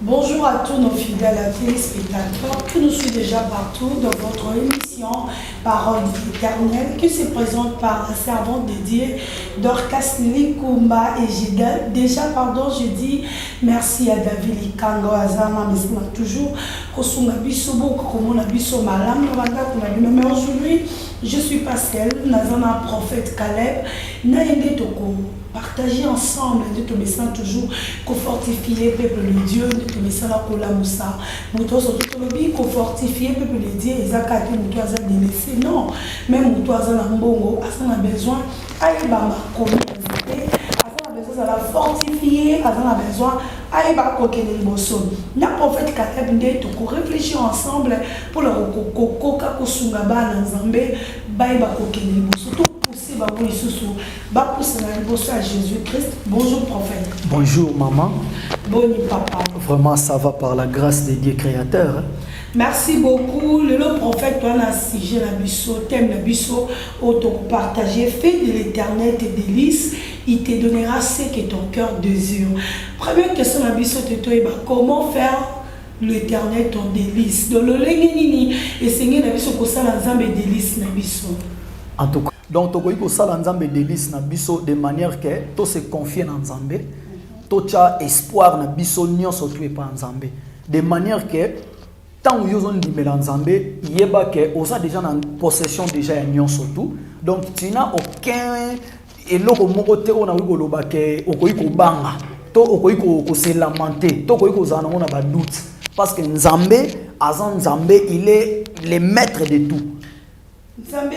Bonjour à tous nos fidèles téléspectateurs que nous suivons déjà partout dans votre émission Parole éternelle qui se présente par la servante dédiée Dorcas Kumba et je dis merci à David Likango Azama, mais toujours mais aujourd'hui je suis pas seule, Nazana prophète Caleb, Naïde Toko. Partager ensemble, de te mettre toujours qu'on fortifier le peuple de Dieu, de te mettre la cola moussa. Nous tous qu'on fortifier le peuple de Dieu, et ça quand nous tous à délaisser non, même nous tous à mbongo, à besoin, à y bama communauté, à besoin à la fortifier, à besoin à y bama coquiner le bosson. La prophète Caleb dit qu'on réfléchir ensemble pour le coco kakosungaba dans Zambé, baïba coquiner le bosson. Jésus-Christ. Bonjour prophète. Bonjour maman. Bon papa. Vraiment ça va par la grâce de Dieu créateur. Merci beaucoup. Le prophète, toi, a sujet la bisso, thème la bisso, auto-partagé, fait de l'éternel tes délices, il te donnera ce que ton cœur désire. Première question la bisso, comment faire l'éternel ton délice? Dans le lengenini, et Seigneur la bisso, pour ça, l'ensemble des délices la bisso. En tout cas. Donc, tu peux faire l'ensemble des délices na biso de manière que tu se confies en Nzambé, tu as espoir na biso nyon so tu es pas Nzambé. De manière que tant que vous dit Nzambé, yeba que vous avez déjà en possession déjà nyon so tout. Donc tu n'as aucun eloko moko te ona wi koloba ke okoyi ko banga, to okoyi ko se lamenter, to okoyi ko zana na ba doute parce que Nzambé il est le maître de tout. Nzambé,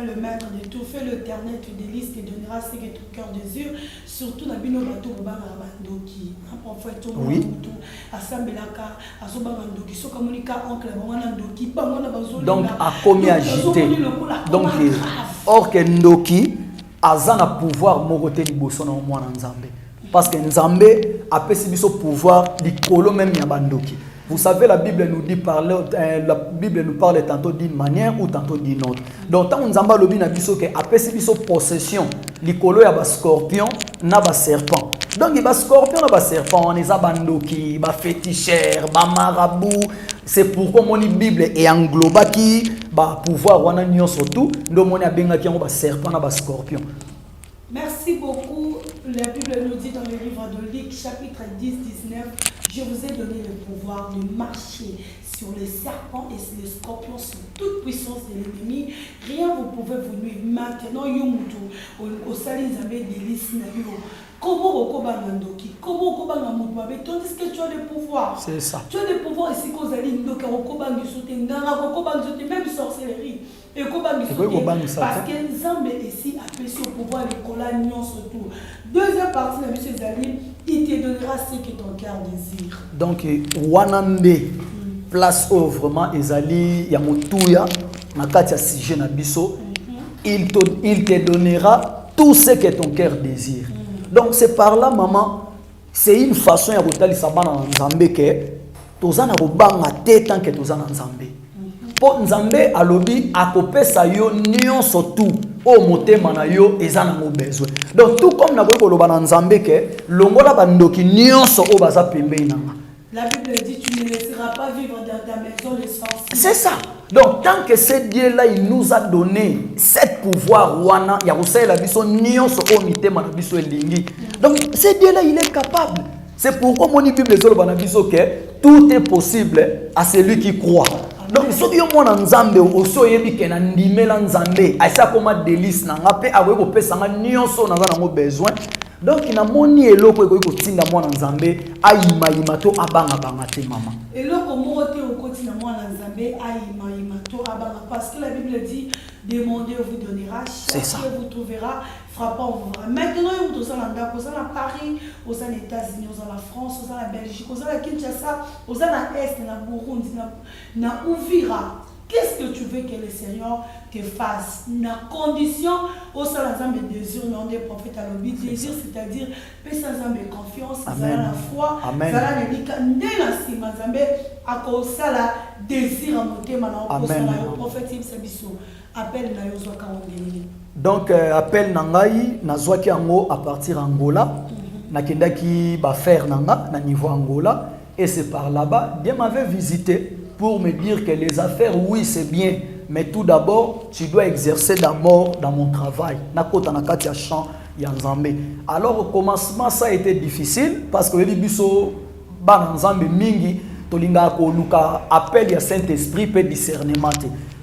le maître de tout, fais l'éternel te délice, te donnera ce que ton cœur désire, surtout dans bino bato bobanga bandoki. Un prophète au monde assemblaka, asobanga ndoki, soka monika oncle bangana ndoki, bangana bazoli. Donc à combien agité. Donc or que ndoki azana pouvoir mokote liboso na mwana Nzambé. Parce que Nzambé a pesi biso pouvoir likolo même ya bandoki. Vous savez, la Bible nous parle tantôt d'une manière ou tantôt d'une autre. Donc, tant nous avons dit que après biso possession, l'icolo ya ba scorpion, na ba serpent. Donc, il y a scorpion, na ba serpent, on est abandoki, ba féticheur, ba marabout. C'est pourquoi mon Bible est engloba qui ba pouvoir wana nyon surtout, ndo mon ya benga ki ba serpent na ba scorpion. Merci beaucoup. La Bible nous dit dans le livre de Luc, chapitre 10-19, je vous ai donné le pouvoir de marcher sur les serpents et sur les scorpions, sur toute puissance de l'ennemi. Rien vous pouvez vous nuire. Maintenant, yomutu, au salut, vous avez des listes. Comment Okobangandoki, comment Okobangamoutouabe, tandis que tu as des pouvoirs. C'est ça. Tu as des pouvoirs ici qu'on a dit, même sorcellerie. Et parce que Nzambe ici a pris au pouvoir de colagnon surtout. Deuxième partie de M. Zali, il te donnera ce que ton cœur désire. Donc, Wanande, place où vraiment Ezali Yamotouya, Nakatia Sije Nabiso, il te donnera tout ce que ton cœur désire. Donc, c'est par là, maman, c'est une façon de retourner Sabana Nzambe que tu as na tête tant que tu as Nzambe. Pour Nzambe alobi akopesa yo nyonso tout o motema na yo ezana mo besoin. Donc tout comme na ko loba na Nzambe ke longola bandoki nyonso o baza pembe nanga. La Bible dit tu ne laisseras pas vivre dans ta maison les sorciers. C'est ça. Donc tant que ce Dieu là il nous a donné cet pouvoir wana ya kosala biso nyonso o mitema na biso elingi. Donc ce Dieu là il est capable. C'est pourquoi mon Bible ezoloba na biso ke tout est possible à celui qui croit. Donc, si vous avez Nzambe, vous avez un Nzambe, aïssa comme délice, n'angapé, avez vous pèse un nyonso, n'avez besoin. Donc, il y a moni et l'eau que vous avez Nzambe, aïma imato abanga bangate maman. Et là, comme vous avez au quotidien Nzambe, aïma imato abanga, parce que la Bible dit, demandez, on vous donnera, cherchez, vous trouverez, frappant, on vous verra. Maintenant, vous êtes à Paris, vous êtes aux États-Unis, vous êtes en France, vous êtes en Belgique, vous êtes à Kinshasa, vous êtes en Est, en Burundi, en Ouvira. Qu'est-ce que tu veux que le Seigneur te fasse? La condition, au sein de désir, non des prophètes à l'objet, désir, c'est-à-dire, personne de confiance, la foi, la à cause de la désir à monter maintenant, au sein de prophète, appelle na yo zoka ondeli. Donc appel nangai na zwaki ango à partir Angola nakendaki ba faire nanga na niveau Angola Et c'est par là-bas, Dieu m'avait visité pour me dire que les affaires, oui, c'est bien. Mais tout d'abord, tu dois exercer d'abord dans mon travail. Alors au commencement, ça a été difficile parce que biso ba nzambe mingi tolinga ko luka appel ya Saint-Esprit peut discernement.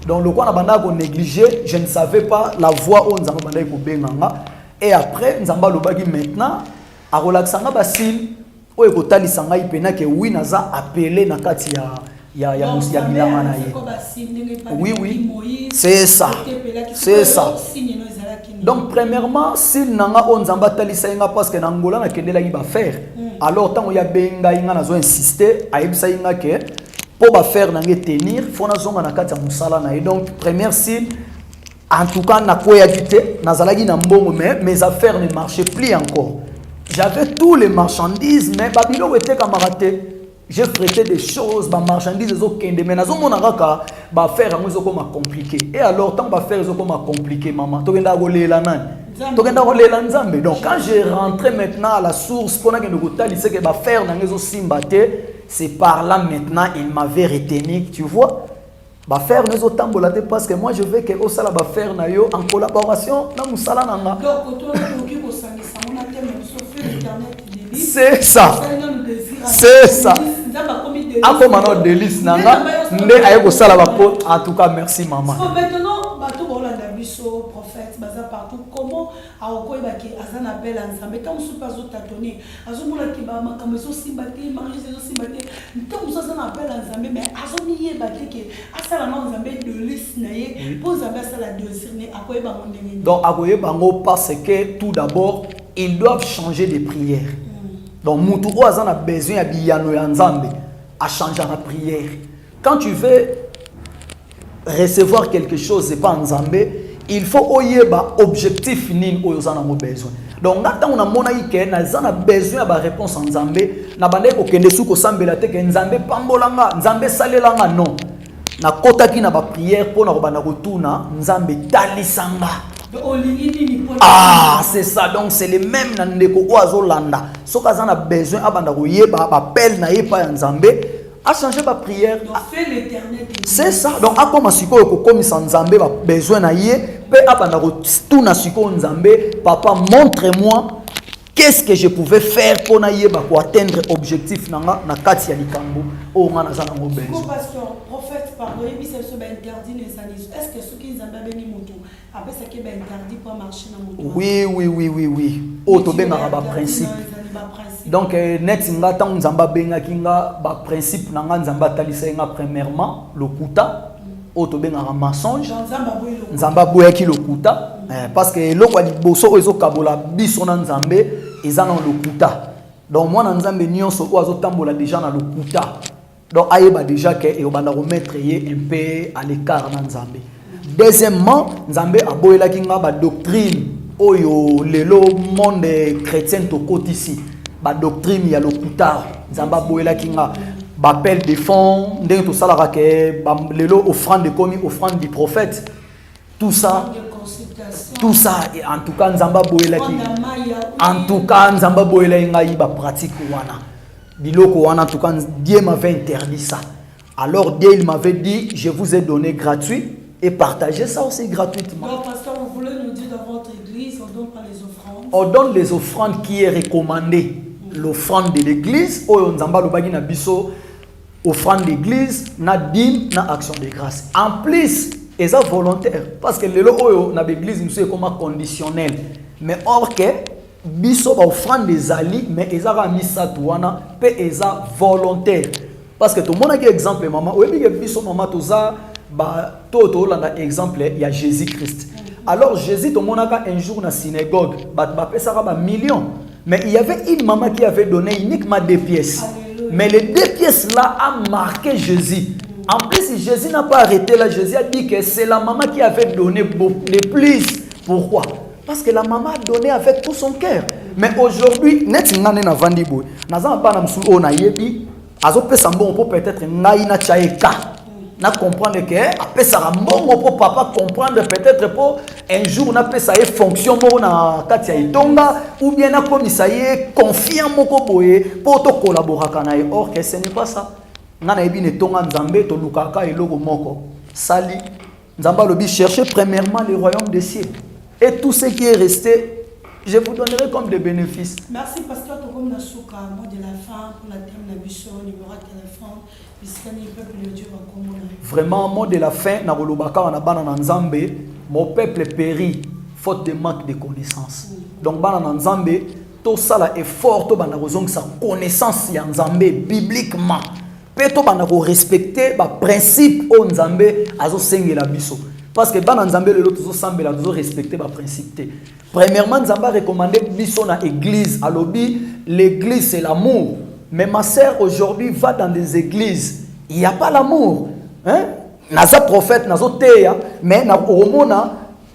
Donc le quoi na banda ko négliger, je ne savais pas la voix où nzamba banda ko benganga. Et après nzamba lobaki maintenant a relaxanga basil o ekotali sanga ipena ke oui naza appelé na kati ya bilanga na ye. Oui, c'est ça. C'est ça. Donc premièrement, s'il nanga on nzamba tali sainga parce que nangola na kendela yi ba faire. Alors tant ya benga inga nazo insister a yebisa inga ke pour ba faire nangé tenir, faut na zonga na kati ya musala na ye. Donc première signe, en tout cas na koya kité nazalaki na mbongo mais mes affaires ne marchaient plus encore. J'avais tous les marchandises mais babilo était camarade. J'ai prêté des choses, ma marchandise mais nazo monaka ba faire ngo zokoma compliqué. Et alors tant ba faire zokoma compliqué maman, tokenda kolela nani? Tokenda kolela nzambe. Donc quand j'ai rentré maintenant à la source pour na ke ndokotali c'est que ba faire na ngezo simbate, c'est par là maintenant il m'avait retenu, tu vois? Ba faire ngezo tambola te parce que moi je veux que osala ba faire na yo en collaboration na musala nanga. Donc toi tu ko sangisa mona te mais sur internet. C'est ça. C'est ça. Ako mano délice nanga nde ayeko sala ba pote. En tout cas merci maman. So maintenant bato bolanda biso prophète baza partout comment aoko ibaki azana appel ensemble tant sous pas autre tâtonner azomona ki ba makambo so simbate manger so simbate tant so azana appel ensemble mais azomiye baki ke asala na ensemble délice na ye pour ensemble asala discerner ako iba mondenge. Donc ako yebango parce que tout d'abord ils doivent changer de prière. Donc mutu o azana besoin ya biyano ya nzambe à changer la prière. Quand tu veux recevoir quelque chose, c'est pas en Zambé, il faut oyeba objectif nin oyozana mo besoin. Donc quand on a mona ike na zana besoin ba réponse en Zambé, na bande ko kende su ko sambela te ke Nzambe pambolanga, Nzambe salelanga non. Na kota ki na ba prière pour na bana retourna Nzambe talisanga. Ah, c'est ça. Donc c'est les mêmes na ndeko oazo landa. So kazana besoin abanda ko yeba ba appel na yepa Nzambe. A changer ma prière. C'est ça. Donc, à quoi siko ko komi sans Nzambe ba besoin na yé, pe abanda ko tout na siko Nzambe, papa montre-moi qu'est-ce que je pouvais faire pour na yé ba ko atteindre objectif nanga na kati ya likambo o nga na zana ngo besoin. Pasteur, prophète pardon, et puis c'est ce interdit les anis. Est-ce que ceux qui Nzambe beni moto après ça qui est interdit pour marcher dans moto? Oui. O to benga ba principe. Donc net nga tant Nzamba benga kinga ba principe nanga Nzamba talisa nga premièrement le kuta o to benga mensonge Nzamba boyaki le kuta parce que lokwa liboso ezo kabola biso na Nzambe ezana le kuta. Donc moi na Nzambe nyonso o azo tambola déjà na le kuta. Donc ayeba déjà que e obanda remettre yé un peu à l'écart na Nzambe. Deuxièmement, Nzambe aboyela kinga ba doctrine oyo lelo monde chrétien to côté ici. Ba doctrine ya lokuta Nzamba boyela kinga ba appel de fonds ndenge to sala ke ba lelo offrande komi offrande du prophète tout ça en tout cas Nzamba boyela kinga en tout cas Nzamba boyela ngai ba pratique wana biloko wana en tout cas Dieu m'avait interdit ça. Alors Dieu il m'avait dit je vous ai donné gratuit et partagez ça aussi gratuitement. Donc pasteur vous voulez nous dire dans votre église on donne pas les offrandes. On donne les offrandes qui est recommandée. L'offrande de l'église, oyo nzamba lobaki na biso, offrande d'église, na dîme, na action de grâce. En plus, eza volontaire parce que lelo oyo na l'église nous c'est comme conditionnel. Mais or que biso ba offrande des ali, mais eza ra misa tuana, pe eza volontaire. Parce que tout le monde a un exemple maman, oyebi ke biso maman toza ba to landa exemple il y a Jésus-Christ. Alors Jésus tout le monde a un jour na synagogue, ba pesa ba millions. Mais il y avait une maman qui avait donné uniquement 2 pièces. Alléluia. Mais les 2 pièces-là a marqué Jésus. En plus, Jésus n'a pas arrêté là. Jésus a dit que c'est la maman qui avait donné le plus. Pourquoi? Parce que la maman a donné avec tout son cœur. Mais aujourd'hui, net ngane na vandi boy. Naza pa na msu o na yebi, azo pesa mbongo peut-être ngai na chaeka. na comprendre que après ça mbongo pour papa comprendre peut-être pour un jour na pe ça fonction mo na kati ya itonga ou bien na comme ça confiant moko boye pour to collaborer kana or que ce n'est pas ça na na ebine tonga nzambe to lukaka eloko moko sali nzamba lobi chercher premièrement le royaume des cieux et tout ce qui est resté je vous donnerai comme des bénéfices. Merci pasteur Tokom Nasuka, mot de la fin pour la thème de mission, numéro de téléphone, puisqu'il peuple de Dieu va commander. Vraiment, mot de la fin, na rolobaka na bana na Nzambe, mon peuple périt faute de manque de connaissance. Donc bana na Nzambe, tout ça là est fort, to bana kozong sa connaissance ya Nzambe bibliquement. Pe to bana ko respecter ba principe o Nzambe azo sengela biso. Parce que bana Nzambe le lot zo sambela zo respecter ba principe. Premièrement, Nzamba recommandé biso na église. Alobi, l'église c'est l'amour. Mais ma sœur aujourd'hui va dans des églises. Il n'y a pas l'amour. Hein? Naza prophète, nazo teya, mais na hormona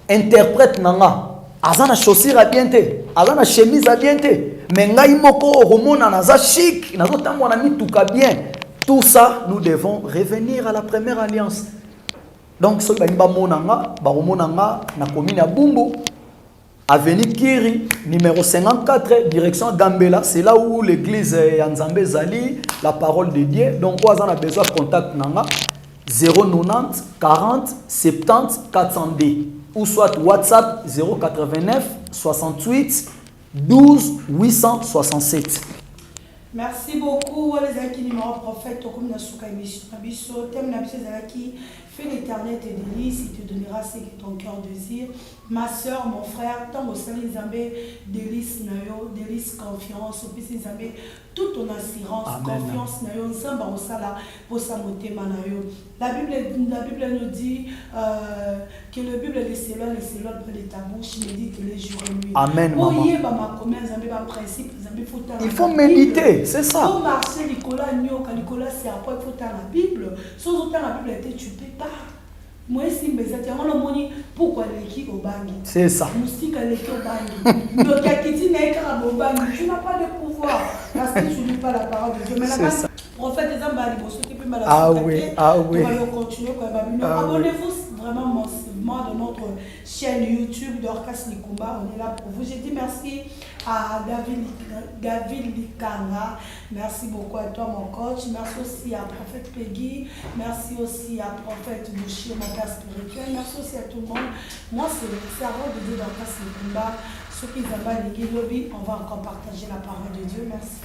interprète nanga. Azana chaussure à bien te, azana chemise à bien te. Mais ngai moko hormona naza chic, nazo tamwana mi tuka bien. Tout ça, nous devons revenir à la première alliance. Donc, ce qui est monanga, baromonanga na commune à Bumbu. Avenue Kiri, numéro 54, direction Gambela. C'est là où l'église Yanzambe Zali, la parole de Dieu. Donc, on a besoin de contact 090 40 70 402. Ou soit WhatsApp 089 68 12 867. Merci beaucoup, les amis numéro prophète, comme na souka émission, thème na qui fait l'éternel tes délices, il te donnera ce que ton cœur désire. Ma soeur, mon frère, tant au salut Zambé, délice nayo, délice confiance, au plus Zambé, toute ton assurance, amen. Confiance nayo, Zamba au sala, pour sa moté manayo. La Bible nous dit que le Bible est le près de ta bouche, médite les jours et nuits. Amen. Il faut méditer, c'est ça. Il faut marcher, Nicolas, c'est après, il faut faire la Bible. Sans autant la Bible, tu ne peux pas. Moi, si pourquoi l'équipe au bangi? C'est ça. Moustique à l'équipe au bangi. Donc, tu n'as pas de pouvoir parce que tu ne lis pas la parole de Dieu. Mais la prophète des Ambali, ah oui, ah oui. Abonnez-vous vraiment massivement de notre chaîne YouTube d'Orcas Likumba. On est là pour vous. J'ai dit merci à David Likanga. Merci beaucoup à toi, mon coach. Merci aussi à Prophète Peggy. Merci aussi à Prophète Boucher, mon père spirituel. Merci aussi à tout le monde. Moi, c'est le cerveau de Dieu d'Orcas Likumba. Ceux qui ont pas les lobby, on va encore partager la parole de Dieu. Merci.